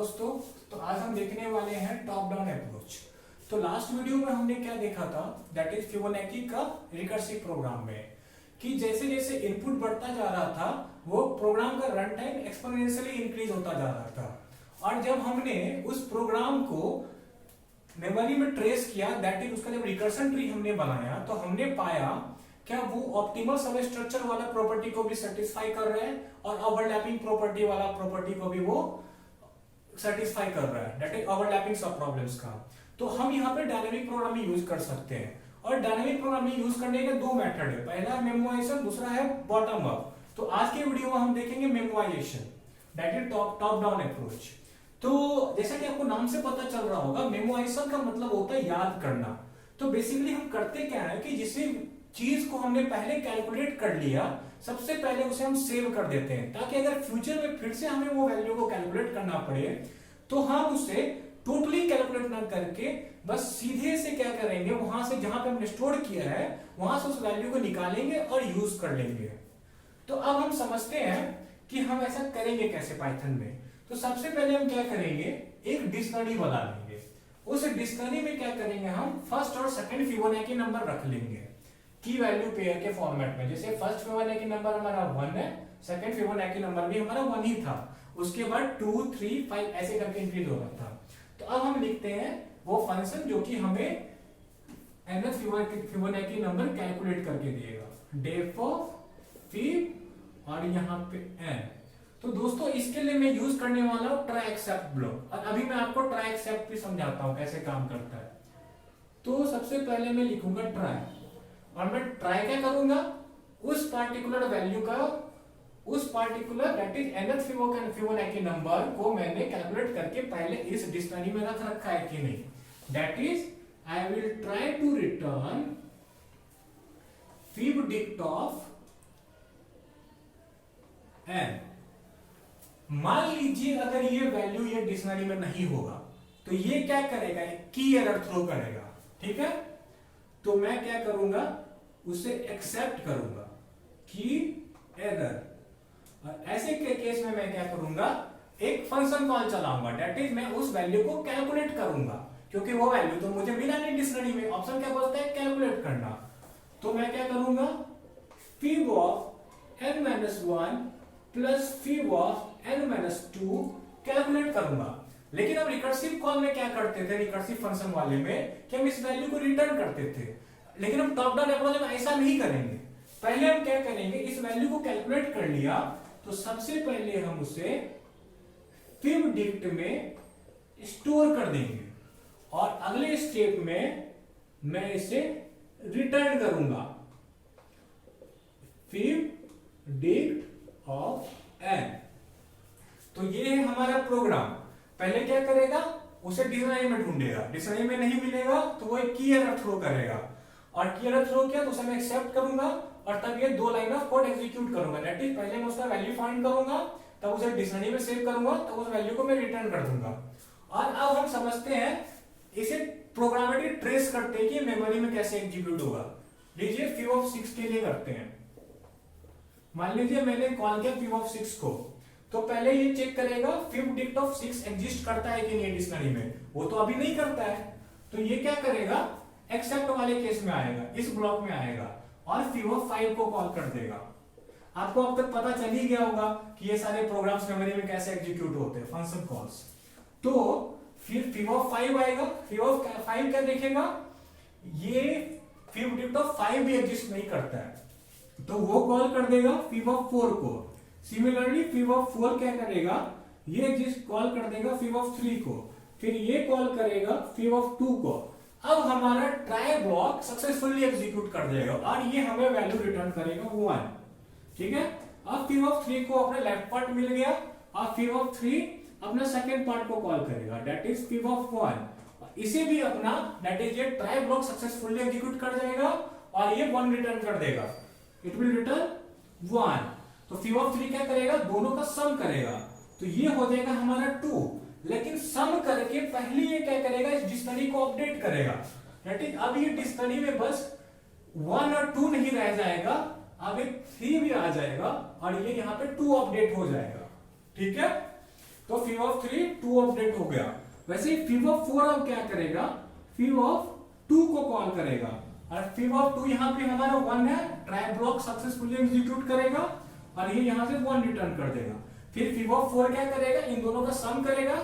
दोस्तों, तो आज हम देखने वाले हैं टॉप डाउन अप्रोच। तो लास्ट वीडियो में हमने क्या देखा था, दैट इज फिबोनाची का रिकर्सिव प्रोग्राम में, कि जैसे जैसे इनपुट बढ़ता जा रहा था वो प्रोग्राम का रन टाइम एक्सपोनेंशियली इंक्रीज होता जा रहा था। और जब हमने उस प्रोग्राम को मेमोरी में ट्रेस किया, दैट इज उसका जब रिकर्सन ट्री हमने बनाया, तो हमने पाया क्या वो ऑप्टिमल सब स्ट्रक्चर वाला प्रॉपर्टी को भी सेटिस्फाई कर रहा है और ओवरलैपिंग प्रॉपर्टी वाला प्रॉपर्टी को भी वो सेटिस्फाई कर रहा है, दैट इज ओवरलैपिंग सब प्रॉब्लम्स का। तो हम यहाँ पे डायनेमिक प्रोग्रामिंग यूज कर सकते हैं, और डायनेमिक प्रोग्रामिंग यूज करने के दो मेथड है, पहला है मेमोराइजेशन, दूसरा है बॉटम अप। तो आज के वीडियो में हम देखेंगे memorisation, that is top down approach. तो जैसा कि आपको नाम से पता चल रहा होगा, मेमोराइजेशन का मतलब होता है याद करना। तो बेसिकली हम करते क्या है कि जिस चीज को हमने पहले कैलकुलेट कर लिया, सबसे पहले उसे हम सेव कर देते हैं, ताकि अगर फ्यूचर में फिर से हमें वो वैल्यू को कैलकुलेट करना पड़े तो हम उसे टोटली कैलकुलेट ना करके बस सीधे से क्या करेंगे, वहां से जहां पे हमने स्टोर किया है वहां से उस वैल्यू को निकालेंगे और यूज कर लेंगे। तो अब हम समझते हैं कि हम ऐसा करेंगे कैसे पाइथन में। तो सबसे पहले हम क्या करेंगे, एक डिक्शनरी बना लेंगे। उस डिक्शनरी में क्या करेंगे, हम फर्स्ट और सेकंड फिबोनाची नंबर रख लेंगे की वैल्यू पेयर के फॉर्मेट में। जैसे फर्स्ट फिबोनाची नंबर हमारा 1 है, सेकंड फिबोनाची नंबर भी हमारा 1 ही था, उसके बाद 2, 3, 5 ऐसे करके इंक्रीज हो रहा था। तो अब हम लिखते हैं वो फंक्शन जो कि हमें nth फिबोनाची नंबर कैलकुलेट करके देगा, डेफ ऑफ फिब और यहाँ पे n। तो दोस्तों इसके लिए मैं यूज करने वाला हूं ट्राई एक्सेप्ट ब्लॉक, और अभी मैं आपको ट्राई एक्सेप्ट भी समझाता हूं कैसे काम करता है। तो सबसे पहले मैं लिखूंगा ट्राई, और मैं ट्राई क्या करूंगा, उस पार्टिकुलर वैल्यू का, उस particular that is nth Fibonacci number को मैंने कैलकुलेट करके पहले इस डिक्शनरी में रख रखा है कि नहीं। That is I will try to return fib dict of n। मान लीजिए अगर ये वैल्यू ये डिक्शनरी में नहीं होगा तो ये क्या करेगा, की एरर थ्रो करेगा, ठीक है। तो मैं क्या करूंगा, उसे एक्सेप्ट करूंगा की एरर, और ऐसे के केस में मैं क्या करूंगा, एक फंक्शन कॉल चलाऊंगा, दैट इज मैं उस वैल्यू को कैलकुलेट करूंगा, क्योंकि वो वैल्यू तो मुझे मिला नहीं डिक्शनरी में, ऑप्शन क्या बोलता है कैलकुलेट करना। तो मैं क्या करूंगा, fib of n-1 plus fib of n-2 calculate करूंगा। लेकिन अब रिकर्सिव कॉल में क्या करते थे, रिकर्सिव फंक्शन वाले में, कि हम इस वैल्यू को रिटर्न करते थे। लेकिन हम टॉप डाउन अप्रोच में ऐसा नहीं करेंगे। पहले हम क्या करेंगे, इस वैल्यू को कैलकुलेट कर लिया तो सबसे पहले हम उसे फिब डिक्ट में स्टोर कर देंगे, और अगले स्टेप में मैं इसे रिटर्न करूंगा, फिब डिक्ट ऑफ n। तो ये है हमारा प्रोग्राम। पहले क्या करेगा, उसे डिक्शनरी में ढूंढेगा, डिक्शनरी में नहीं मिलेगा तो वो एक की एरर थ्रो करेगा, और की एरर थ्रो किया तो उसे मैं एक्सेप्ट करूंगा, और तब ये 2 लाइन ऑफ कोड एग्जीक्यूट करूंगा। दैट इज पहले मैं उसका वैल्यू फाइंड करूंगा, तब उसे डिक्शनरी में सेव करूंगा, तब उस वैल्यू को मैं रिटर्न कर दूंगा। और अब हम समझते हैं इसे प्रोग्रामेटिक ट्रेस करते हैं कि मेमोरी में कैसे एग्जीक्यूट होगा। लीजिए फिब ऑफ 6 के लिए करते हैं। मान लीजिए मैंने कॉल किया फिब ऑफ 6 को, तो पहले ये चेक करेगा फिब डिक्ट ऑफ 6 एग्जिस्ट करता है कि नहीं डिक्शनरी में, वो तो अभी नहीं करता है। तो ये क्या करेगा, एक्सेप्ट वाले केस में आएगा, इस ब्लॉक में आएगा, और फिब ऑफ 5 को कॉल कर देगा। आपको अब तक पता चल ही गया होगा कि ये सारे प्रोग्राम्स मेमोरी में कैसे एग्जीक्यूट होते हैं, फंक्शन कॉल्स। तो फिर फिब ऑफ 5 आएगा, फिब ऑफ 5 क्या देखेगा, ये फिब डिक्ट ऑफ 5 भी एग्जिस्ट नहीं करता है, तो वो कॉल कर देगा फिब ऑफ 4 को। सिमिलरली फिब ऑफ 4 क्या करेगा, ये एग्जिस्ट कॉल कर देगा फिब ऑफ 3 को, फिर ये कॉल करेगा फिब ऑफ 2 को। अब हमारा ट्राई ब्लॉक सक्सेसफुली एग्जीक्यूट कर देगा, और ये हमें वैल्यू रिटर्न करेगा 1, ठीक है। अब फिब ऑफ 3 को अपने लेफ्ट पार्ट मिल गया, और फिब ऑफ 3 अपने सेकंड पार्ट को कॉल करेगा, दैट इज फिब ऑफ 1। इसे भी अपना दैट इज ये ट्राई ब्लॉक सक्सेसफुली एग्जीक्यूट कर जाएगा, और ये 1 रिटर्न कर देगा, इट विल रिटर्न 1। तो फिब ऑफ 3 क्या करेगा, दोनों का सम करेगा, तो ये हो जाएगा हमारा 2। लेकिन सम करके पहले ये क्या करेगा, इस डिक्शनरी को अपडेट करेगा, दैट इज अब ये डिक्शनरी में बस 1 और 2 नहीं रह जाएगा, अब एक 3 भी आ जाएगा, और ये यहाँ पे 2 अपडेट हो जाएगा, ठीक है। तो fib of 3 2 अपडेट हो गया। वैसे fib of 4 अब क्या करेगा, fib of 2 को कॉल करेगा और fib of 2 यहाँ पे हमारा 1 है, ट्राई ब्लॉक सक्सेसफुली एग्जीक्यूट करेगा और ये यहाँ से 1 रिटर्न कर देगा। फिर fib of 4 क्या करेगा, इन दोनों का सम करेगा,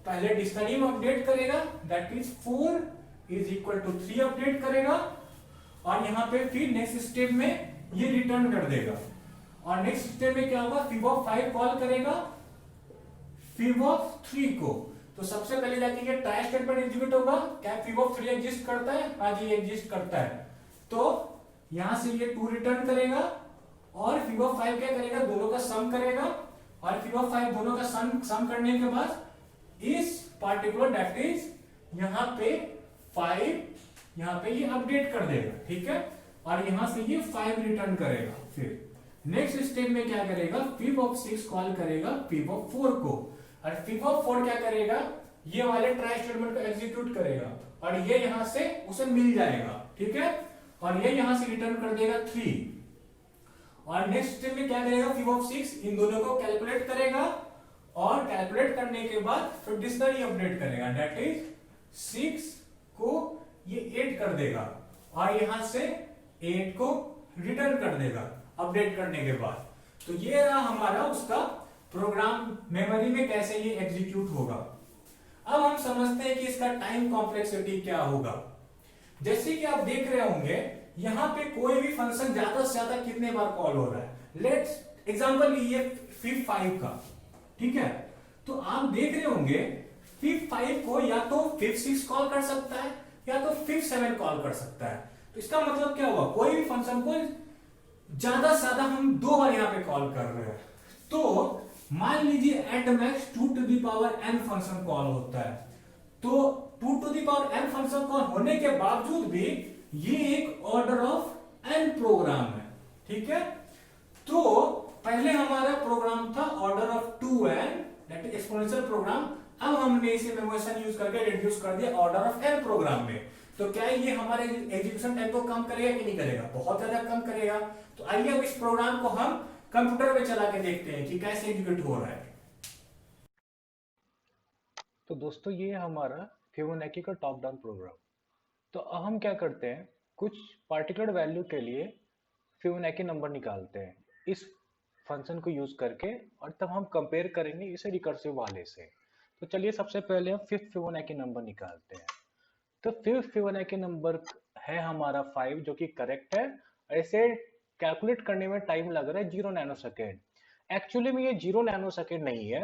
पहले डिक्शनरी में अपडेट करेगा, that is 4 is equal to 3 update करेगा और यहाँ पे फिर नेक्स्ट स्टेप में ये रिटर्न कर देगा। और नेक्स्ट स्टेप में क्या होगा, fib of 5 कॉल करेगा fib of 3 को। तो सबसे पहले जाके ये ट्राई स्टेटमेंट एग्जीक्यूट होगा, क्या fib of 3 एग्जिस्ट करता है, हाँ जी एग्जिस्ट करता है। तो यहां से ये 2 रिटर्न करेगा और fib of 5 क्या करेगा, दोनों का सम करेगा और fib of 5 दोनों का सम करने के बाद इस पार्टिकुलर दैट इज यहाँ पे 5 यहाँ पे ये अपडेट कर देगा, ठीक है, और यहां से ये 5 रिटर्न करेगा। फिर नेक्स्ट स्टेप में क्या करेगा, fib of 6 कॉल करेगा fib of 4 को और fib of 4 क्या करेगा, ये वाले ट्राई स्टेटमेंट को एग्जीक्यूट करेगा और ये यहां से उसे मिल जाएगा, ठीक है, और ये यहां से रिटर्न कर देगा 3। और नेक्स्ट स्टेप में क्या करेगा, fib of 6 इन दोनों को कैलकुलेट करेगा और कैलकुलेट करने के बाद फिर डिक्शनरी अपडेट करेगा, दैट इज 6 को ये 8 कर देगा और यहां से 8 को रिटर्न कर देगा अपडेट करने के बाद। तो ये रहा हमारा उसका प्रोग्राम मेमोरी में कैसे ये एग्जीक्यूट होगा। अब हम समझते हैं कि इसका टाइम कॉम्प्लेक्सिटी क्या होगा। जैसे कि आप देख रहे होंगे यहां पे कोई भी फंक्शन ज्यादा से ज्यादा कितने बार कॉल हो रहा है, लेट्स एग्जांपल लीजिए fib 5 का, ठीक है, तो आप देख रहे होंगे fib 5 को या तो fib 6 कॉल कर सकता है या तो fib 7 कॉल कर सकता है। तो इसका मतलब क्या हुआ, कोई भी फंक्शन को ज्यादा से ज्यादा हम 2 बार यहाँ पे कॉल कर रहे हैं। तो मान लीजिए at max 2 to the power n function call होता है, तो 2 to the power n function call होने के बावजूद भी ये एक ऑर्डर ऑफ n प्रोग्राम है, ठीक है। तो पहले हमारा प्रोग्राम था order of 2n that is exponential program, अब हमने इसे मेमोरेशन यूज करके रिड्यूस कर दिया ऑर्डर ऑफ n प्रोग्राम में। तो क्या ये हमारे एग्जीक्यूशन टाइम को कम करेगा कि नहीं करेगा, बहुत ज्यादा कम करेगा। तो आइए अब इस प्रोग्राम को हम कंप्यूटर में चला के देखते हैं कि कैसे एग्जीक्यूट हो रहा है। तो दोस्तों ये हमारा फिबोनाची का टॉप डाउन प्रोग्राम। तो अब हम क्या करते हैं, कुछ पार्टिकुलर वैल्यू के लिए फिबोनाची नंबर निकालते हैं इस फंक्शन को यूज करके, और तब हम कंपेयर करेंगे इसे रिकर्सिव वाले से। तो चलिए सबसे पहले हम फिफ्थ फिबोनाची नंबर निकालते हैं। तो फिफ्थ फिबोनाची नंबर है हमारा 5 जो कि करेक्ट है। ऐसे कैलकुलेट करने में टाइम लग रहा है 0 नैनो सेकेंड। एक्चुअली में ये 0 नैनो सेकेंड नहीं है,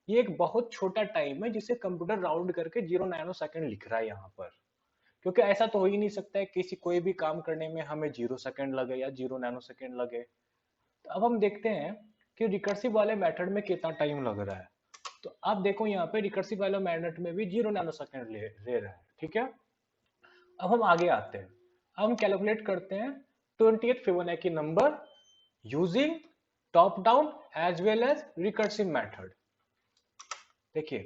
ये एक बहुत छोटा टाइम है जिसे कंप्यूटर राउंड करके 0 नैनो सेकेंड लिख रहा है यहाँ पर, क्योंकि ऐसा तो हो ही नहीं सकता है किसी कोई भी काम करने में हमें 0 सेकेंड लगे या 0 नैनो सेकेंड लगे। तो अब हम देखते हैं कि रिकर्सिव वाले मेथड में कितना टाइम लग रहा है। तो आप देखो यहाँ पे रिकर्सिव वाले मेथड में भी 0 नैनो सेकेंड ले रहा है, ठीक है। अब हम आगे आते हैं, अब हम कैलकुलेट करते हैं 20th Fibonacci number using top down as well as recursive method. देखिए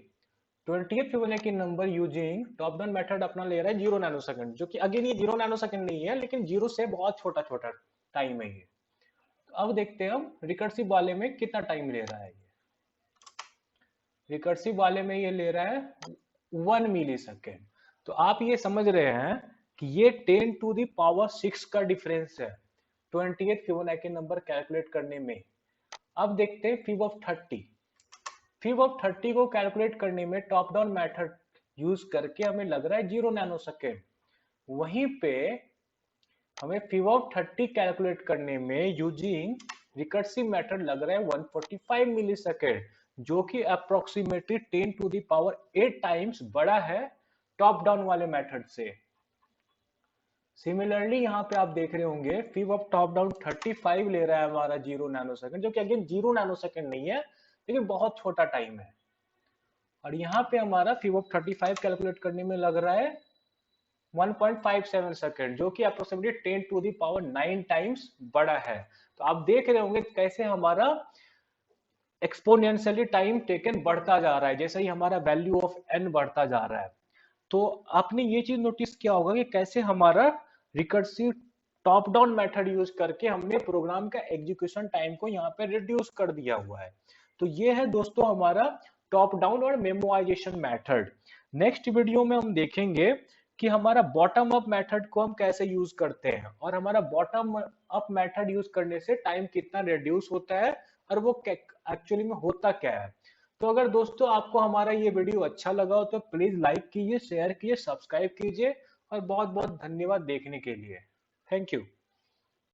20th Fibonacci number using top down method अपना ले रहा है 0 नैनो सेकंड, जो कि अगेन ये 0 नैनो सेकंड नहीं है, लेकिन 0 से बहुत छोटा छोटा टाइम है ये। तो अब देखते हैं हम रिकर्सिव वाले में कितना टाइम ले रहा है। ये रिकर्सिव वाले में ये ले रहा है 1 मिली सेकेंड। तो आप ये समझ रहे हैं कि ये 10 to the power 6 का डिफरेंस है 20th फिबोनाची नंबर कैलकुलेट करने में। अब देखते हैं फिब ऑफ 30। फिब ऑफ 30 को कैलकुलेट करने में टॉप डाउन मेथड यूज करके हमें लग रहा है 0 नैनो सेकेंड। वहीं पे हमें फिब ऑफ 30 कैलकुलेट करने में यूजिंग रिकर्सिव मेथड लग रहा है 145 मिली सेकेंड, जो कि approximately 10 to the power 8 times बड़ा है टॉप डाउन वाले मेथड से। सिमिलरली यहाँ पे आप देख रहे होंगे फिब ऑफ टॉप डाउन 35 ले रहा है हमारा 0 नैनो सेकेंड, जो कि अगेन 0 नैनो सेकेंड नहीं है, लेकिन बहुत छोटा टाइम है। और यहाँ पे हमारा फिब ऑफ 35 कैलकुलेट करने में लग रहा है 1.57 सेकेंड, जो कि approximately 10 to the power 9 times बड़ा है। तो आप देख रहे होंगे कैसे हमारा एक्सपोनेंशियली टाइम टेकन बढ़ता जा रहा है, जैसे ही हमारा वैल्यू ऑफ n बढ़ता जा रहा है। तो आपने ये चीज नोटिस किया होगा कि कैसे हमारा recursive top down method use करके हमने प्रोग्राम का एग्जीक्यूशन टाइम को यहाँ पे रिड्यूस कर दिया हुआ है। तो ये है दोस्तों हमारा टॉप डाउन और मेमोराइजेशन मेथड। नेक्स्ट वीडियो में हम देखेंगे कि हमारा बॉटम अप मेथड को हम कैसे यूज करते हैं और हमारा बॉटम अप मेथड यूज करने से टाइम कितना रिड्यूस होता है और वो एक्चुअली में होता क्या है। तो अगर दोस्तों आपको हमारा ये वीडियो अच्छा लगा हो तो प्लीज लाइक कीजिए, शेयर कीजिए, सब्सक्राइब कीजिए और बहुत बहुत धन्यवाद देखने के लिए। Thank you.